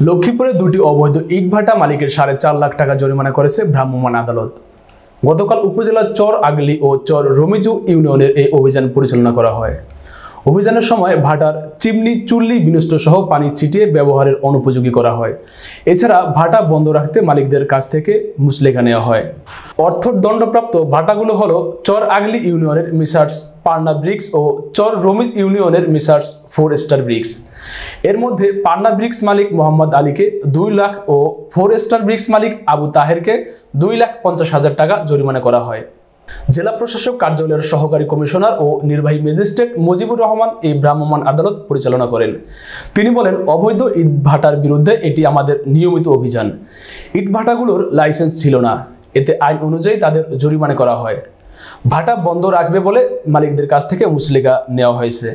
লক্ষ্মীপুরে দুটি অবৈধ ইটভাটা মালিকের 4.5 লাখ টাকা জরিমানা করেছে ভ্রাম্যমাণ আদালত। গতকাল উপজেলার চর আগলি ও চর রমিজু ইউনিয়নের এই অভিযান পরিচালনা করা হয়। অভিযানের সময় ভাটার চিমনি চুল্লি বিনষ্ট সহ পানি ছিটিয়ে ব্যবহারের অনুপযোগী করা হয়। এছাড়া ভাটা বন্ধ রাখতে মালিকদের কাছ থেকে মুচলেখা নেওয়া হয়। অর্থদণ্ডপ্রাপ্ত ভাটাগুলো হলো চর আগলি ইউনিয়নের মিসার্স পান্না ব্রিক্স ও চর রমিজ ইউনিয়নের মিসার্স 4 স্টার ব্রিক্স। এর মধ্যে পান্না ব্রিক্স মালিক মোহাম্মদ আলীকে 2 লাখ ও 4 স্টার ব্রিক্স মালিক আবু তাহেরকে 2,50,000 টাকা জরিমানা করা হয়। জেলা প্রশাসক কার্যালয়ের সহকারী কমিশনার ও নির্বাহী ম্যাজিস্ট্রেট মুজিবুর রহমান এই ভ্রাম্যমাণ আদালত পরিচালনা করেন। তিনি বলেন, অবৈধ ইটভাটার বিরুদ্ধে এটি আমাদের নিয়মিত অভিযান। ইটভাটাগুলোর লাইসেন্স ছিল না, এতে আইন অনুযায়ী তাদের জরিমানা করা হয়। ভাটা বন্ধ রাখবে বলে মালিকদের কাছ থেকে মুচলেখা নেওয়া হয়েছে।